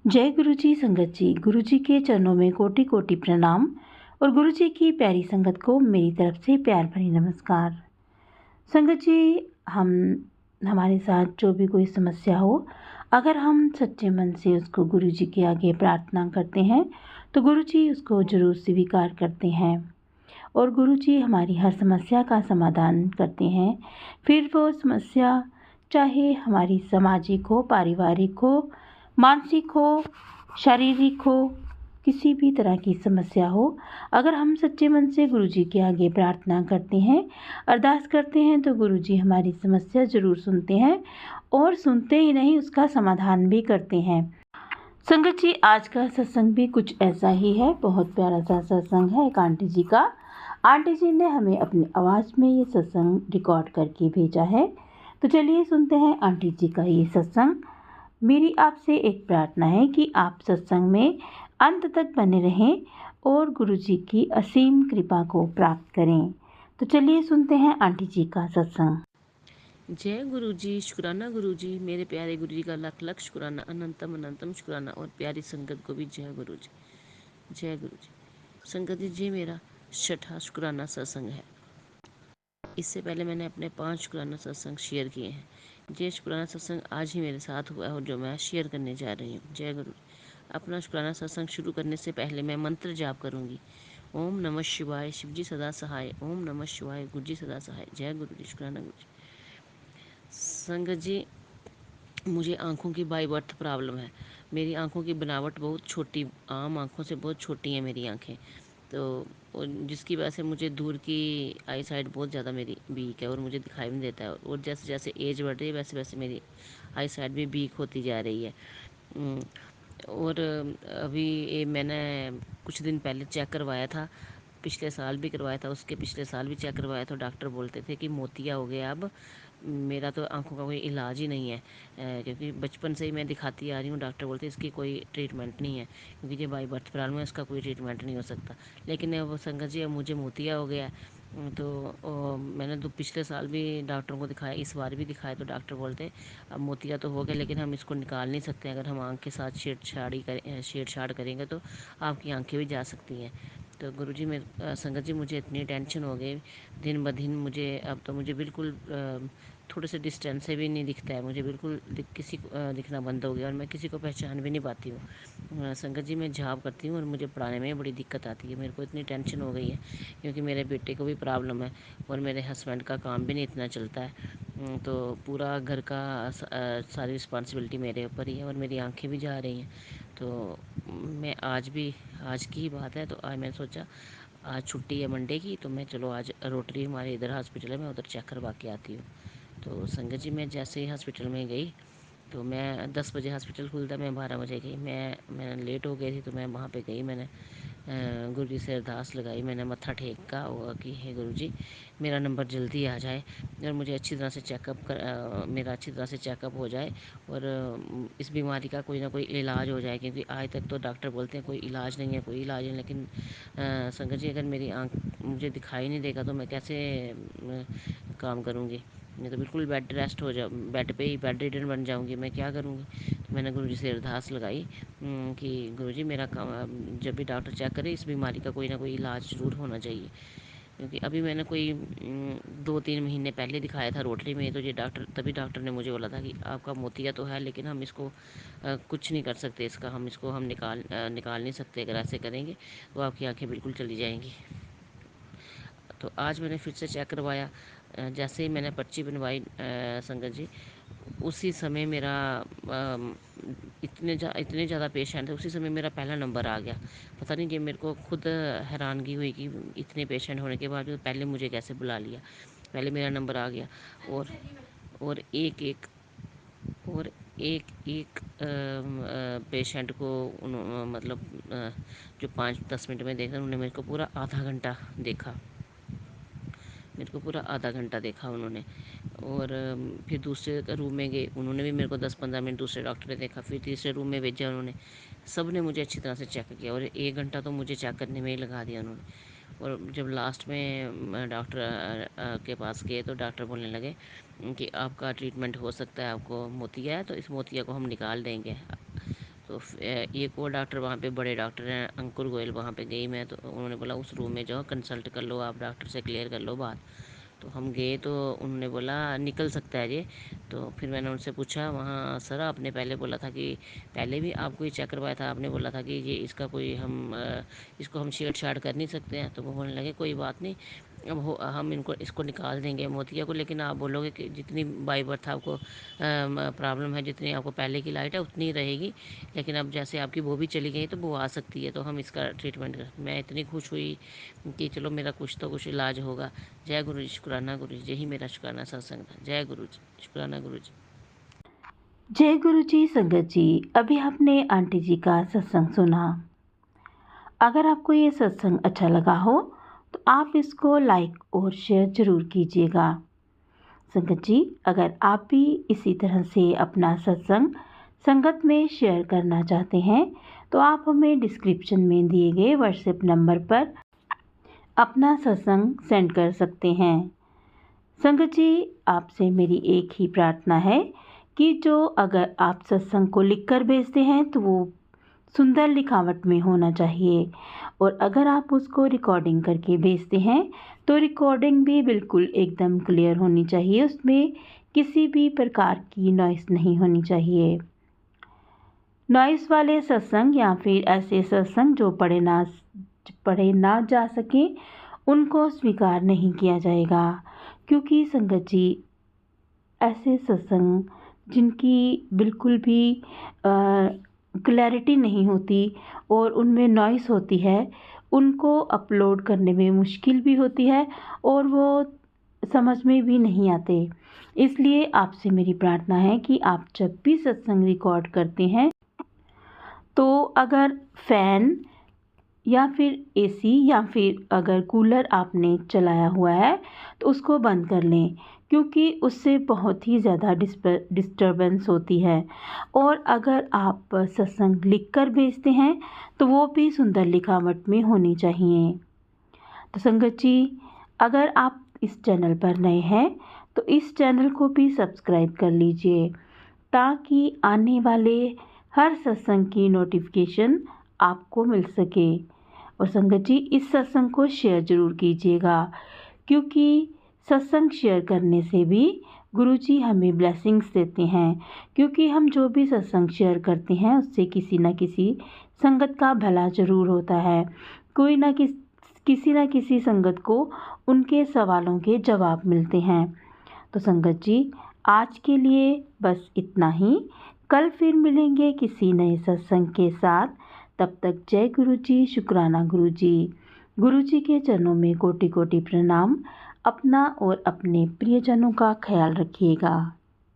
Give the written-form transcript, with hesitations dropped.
जय गुरु जी संगत जी। गुरु जी के चरणों में कोटि कोटि प्रणाम और गुरु जी की प्यारी संगत को मेरी तरफ से प्यार भरी नमस्कार। संगत जी, हमारे साथ जो भी कोई समस्या हो, अगर हम सच्चे मन से उसको गुरु जी के आगे प्रार्थना करते हैं तो गुरु जी उसको जरूर स्वीकार करते हैं और गुरु जी हमारी हर समस्या का समाधान करते हैं। फिर वो समस्या चाहे हमारी सामाजिक हो, पारिवारिक हो, मानसिक हो, शारीरिक हो, किसी भी तरह की समस्या हो, अगर हम सच्चे मन से गुरु जी के आगे प्रार्थना करते हैं, अरदास करते हैं तो गुरु जी हमारी समस्या ज़रूर सुनते हैं और सुनते ही नहीं, उसका समाधान भी करते हैं। संगत जी, आज का सत्संग भी कुछ ऐसा ही है। बहुत प्यारा सा सत्संग है एक आंटी जी का। आंटी जी ने हमें अपनी आवाज़ में ये सत्संग रिकॉर्ड करके भेजा है, तो चलिए सुनते हैं आंटी जी का ये सत्संग। मेरी आपसे एक प्रार्थना है कि आप सत्संग में अंत तक बने रहें और गुरु जी की असीम कृपा को प्राप्त करें। तो चलिए सुनते हैं आंटी जी का सत्संग। जय गुरु जी। शुक्राना गुरु जी। मेरे प्यारे गुरु जी का लख लख शुक्राना, अनंतम अनंतम शुक्राना। और प्यारी संगत को भी जय गुरु जी। जय गुरु जी। संगत जी, मेरा छठा शुक्राना सत्संग है। इससे पहले मैंने अपने 5 शुक्राना सत्संग शेयर किए हैं। ये शुक्राना सत्संग आज ही मेरे साथ हुआ है और जो मैं शेयर करने जा रही हूँ। जय गुरु जी। अपना शुक्राना सत्संग शुरू करने से पहले मैं मंत्र जाप करूँगी। ओम नमः शिवाय, शिव जी सदा सहाय। ओम नमः शिवाय, गुरु जी सदा सहाय। जय गुरु जी। शुक्राना गुरु जी। संगत जी, मुझे आँखों की बाई बर्थ प्रॉब्लम है। मेरी आँखों की बनावट बहुत छोटी, आम आँखों से बहुत छोटी हैं मेरी आँखें। तो जिसकी वजह से मुझे दूर की आई साइड बहुत ज़्यादा मेरी वीक है और मुझे दिखाई भी नहीं देता है। और जैसे जैसे एज बढ़ रही है वैसे वैसे मेरी आई साइड भी वीक होती जा रही है। उम, और अभी ये मैंने कुछ दिन पहले चेक करवाया था। पिछले साल भी करवाया था, उसके पिछले साल भी चेक करवाया था। डॉक्टर बोलते थे कि मोतिया हो गया। अब मेरा तो आंखों का कोई इलाज ही नहीं है, क्योंकि बचपन से ही मैं दिखाती आ रही हूँ। डॉक्टर बोलते हैं इसकी कोई ट्रीटमेंट नहीं है, क्योंकि ये बाई बर्थ प्रॉब्लम है, इसका कोई ट्रीटमेंट नहीं हो सकता। लेकिन अब संगत जी, अब मुझे मोतिया हो गया है। तो मैंने तो पिछले साल भी डॉक्टरों को दिखाया, इस बार भी दिखाया, तो डॉक्टर बोलते हैं अब मोतिया तो हो गया लेकिन हम इसको निकाल नहीं सकते। अगर हम आँख के साथ छेड़छाड़ करेंगे तो आपकी आँखें भी जा सकती हैं। तो गुरुजी, मैं संगत जी, मुझे इतनी टेंशन हो गई दिन ब दिन। मुझे अब तो मुझे बिल्कुल थोड़े से डिस्टेंस से भी नहीं दिखता है। मुझे बिल्कुल किसी को दिखना बंद हो गया और मैं किसी को पहचान भी नहीं पाती हूँ। संगत जी, मैं जॉब करती हूँ और मुझे पढ़ाने में बड़ी दिक्कत आती है। मेरे को इतनी टेंशन हो गई है क्योंकि मेरे बेटे को भी प्रॉब्लम है और मेरे हस्बैंड का काम भी नहीं इतना चलता है। तो पूरा घर का सारी रिस्पॉन्सिबिलिटी मेरे ऊपर ही है और मेरी आंखें भी जा रही हैं। तो मैं आज की ही बात है, तो आज मैंने सोचा आज छुट्टी है मंडे की, तो मैं चलो आज रोटरी हमारे इधर हॉस्पिटल है, मैं उधर चेक करवा के आती हूँ। तो संगत जी, मैं जैसे ही हॉस्पिटल में गई, तो मैं 10 बजे हॉस्पिटल खुलता, मैं 12 बजे गई। मैं लेट हो गई थी, तो मैं वहाँ पे गई। मैंने गुरु जी से अरदास लगाई, मैंने मत्था टेका हुआ कि हे गुरु जी, मेरा नंबर जल्दी आ जाए और मुझे अच्छी तरह से मेरा अच्छी तरह से चेकअप हो जाए और इस बीमारी का कोई ना कोई इलाज हो जाए। क्योंकि आज तक तो डॉक्टर बोलते हैं कोई इलाज नहीं है, कोई इलाज नहीं। लेकिन संगत जी, अगर मेरी आँख मुझे दिखाई नहीं देगा तो मैं कैसे काम करूँगी? मैं तो बिल्कुल बेड रेस्ट हो जा बेड पे ही बेड रिडन बन जाऊँगी। मैं क्या करूँगी? तो मैंने गुरुजी से अरदास लगाई कि गुरुजी, मेरा काम जब भी डॉक्टर चेक करे, इस बीमारी का कोई ना कोई इलाज ज़रूर होना चाहिए। क्योंकि अभी मैंने कोई 2-3 महीने पहले दिखाया था रोटरी में, तो ये तभी डॉक्टर ने मुझे बोला था कि आपका मोतिया तो है लेकिन हम इसको कुछ नहीं कर सकते, इसका हम निकाल नहीं सकते। अगर ऐसे करेंगे तो आपकी आंखें बिल्कुल चली जाएंगी। तो आज मैंने फिर से चेक करवाया। जैसे ही मैंने पर्ची बनवाई संगत जी, उसी समय मेरा इतने ज़्यादा पेशेंट थे, उसी समय मेरा पहला नंबर आ गया। पता नहीं, कि मेरे को खुद हैरानगी हुई कि इतने पेशेंट होने के बाद पहले मुझे कैसे बुला लिया। पहले मेरा नंबर आ गया और और एक एक और एक एक पेशेंट को मतलब जो 5-10 मिनट में देखा, उन्होंने मेरे को पूरा आधा घंटा देखा। मेरे को पूरा आधा घंटा देखा उन्होंने। और फिर दूसरे रूम में गए, उन्होंने भी मेरे को 10-15 मिनट दूसरे डॉक्टर ने देखा। फिर तीसरे रूम में भेजा उन्होंने, सब ने मुझे अच्छी तरह से चेक किया और 1 घंटा तो मुझे चेक करने में ही लगा दिया उन्होंने। और जब लास्ट में डॉक्टर के पास गए तो डॉक्टर बोलने लगे कि आपका ट्रीटमेंट हो सकता है, आपको मोतिया है तो इस मोतिया को हम निकाल देंगे। तो एक और डॉक्टर वहाँ पे बड़े डॉक्टर हैं, अंकुर गोयल, वहाँ पे गई मैं, तो उन्होंने बोला उस रूम में जाओ, कंसल्ट कर लो, आप डॉक्टर से क्लियर कर लो बात। तो हम गए तो उन्होंने बोला निकल सकता है ये। तो फिर मैंने उनसे पूछा वहाँ, सर आपने पहले बोला था कि पहले भी आपको ये चेक करवाया था, आपने बोला था कि ये इसका कोई इसको हम छेड़छाड़ कर नहीं सकते हैं। तो वो बोलने लगे कोई बात नहीं, अब हम इसको निकाल देंगे मोतिया को, लेकिन आप बोलोगे कि जितनी बाई बर्थ आपको प्रॉब्लम है, जितनी आपको पहले की लाइट है उतनी ही रहेगी, लेकिन अब जैसे आपकी वो भी चली गई तो वो आ सकती है, तो हम इसका ट्रीटमेंट कर। मैं इतनी खुश हुई कि चलो मेरा कुछ तो कुछ इलाज होगा। जय गुरु जी, शुक्राना गुरु जी, यही मेरा शुक्राना सत्संग था। जय गुरु जी, शुक्राना गुरु जी। जय गुरु जी। संगत जी, अभी आपने आंटी जी का सत्संग सुना। अगर आपको ये सत्संग अच्छा लगा हो तो आप इसको लाइक और शेयर ज़रूर कीजिएगा। संगत जी, अगर आप भी इसी तरह से अपना सत्संग संगत में शेयर करना चाहते हैं तो आप हमें डिस्क्रिप्शन में दिए गए व्हाट्सएप नंबर पर अपना सत्संग सेंड कर सकते हैं। संगत जी, आपसे मेरी एक ही प्रार्थना है कि जो अगर आप सत्संग को लिखकर भेजते हैं तो वो सुंदर लिखावट में होना चाहिए, और अगर आप उसको रिकॉर्डिंग करके भेजते हैं तो रिकॉर्डिंग भी बिल्कुल एकदम क्लियर होनी चाहिए, उसमें किसी भी प्रकार की नॉइस नहीं होनी चाहिए। नॉइस वाले सत्संग या फिर ऐसे सत्संग जो पढ़े ना जा सकें उनको स्वीकार नहीं किया जाएगा, क्योंकि संगत जी ऐसे सत्संग जिनकी बिल्कुल भी क्लैरिटी नहीं होती और उनमें नॉइस होती है, उनको अपलोड करने में मुश्किल भी होती है और वो समझ में भी नहीं आते। इसलिए आपसे मेरी प्रार्थना है कि आप जब भी सत्संग रिकॉर्ड करते हैं तो अगर फ़ैन या फिर एसी या फिर अगर कूलर आपने चलाया हुआ है तो उसको बंद कर लें, क्योंकि उससे बहुत ही ज़्यादा डिस्टर्बेंस होती है। और अगर आप सत्संग लिख कर भेजते हैं तो वो भी सुंदर लिखावट में होनी चाहिए। तो संगत जी, अगर आप इस चैनल पर नए हैं तो इस चैनल को भी सब्सक्राइब कर लीजिए, ताकि आने वाले हर सत्संग की नोटिफिकेशन आपको मिल सके। और संगत जी, इस सत्संग को शेयर ज़रूर कीजिएगा, क्योंकि सत्संग शेयर करने से भी गुरुजी हमें ब्लेसिंग्स देते हैं, क्योंकि हम जो भी सत्संग शेयर करते हैं उससे किसी न किसी संगत का भला ज़रूर होता है। कोई ना किसी न किसी संगत को उनके सवालों के जवाब मिलते हैं। तो संगत जी, आज के लिए बस इतना ही। कल फिर मिलेंगे किसी नए सत्संग के साथ। तब तक जय गुरु जी, शुक्राना गुरु जी। गुरु जी के चरणों में कोटि कोटि प्रणाम। अपना और अपने प्रियजनों का ख्याल रखिएगा।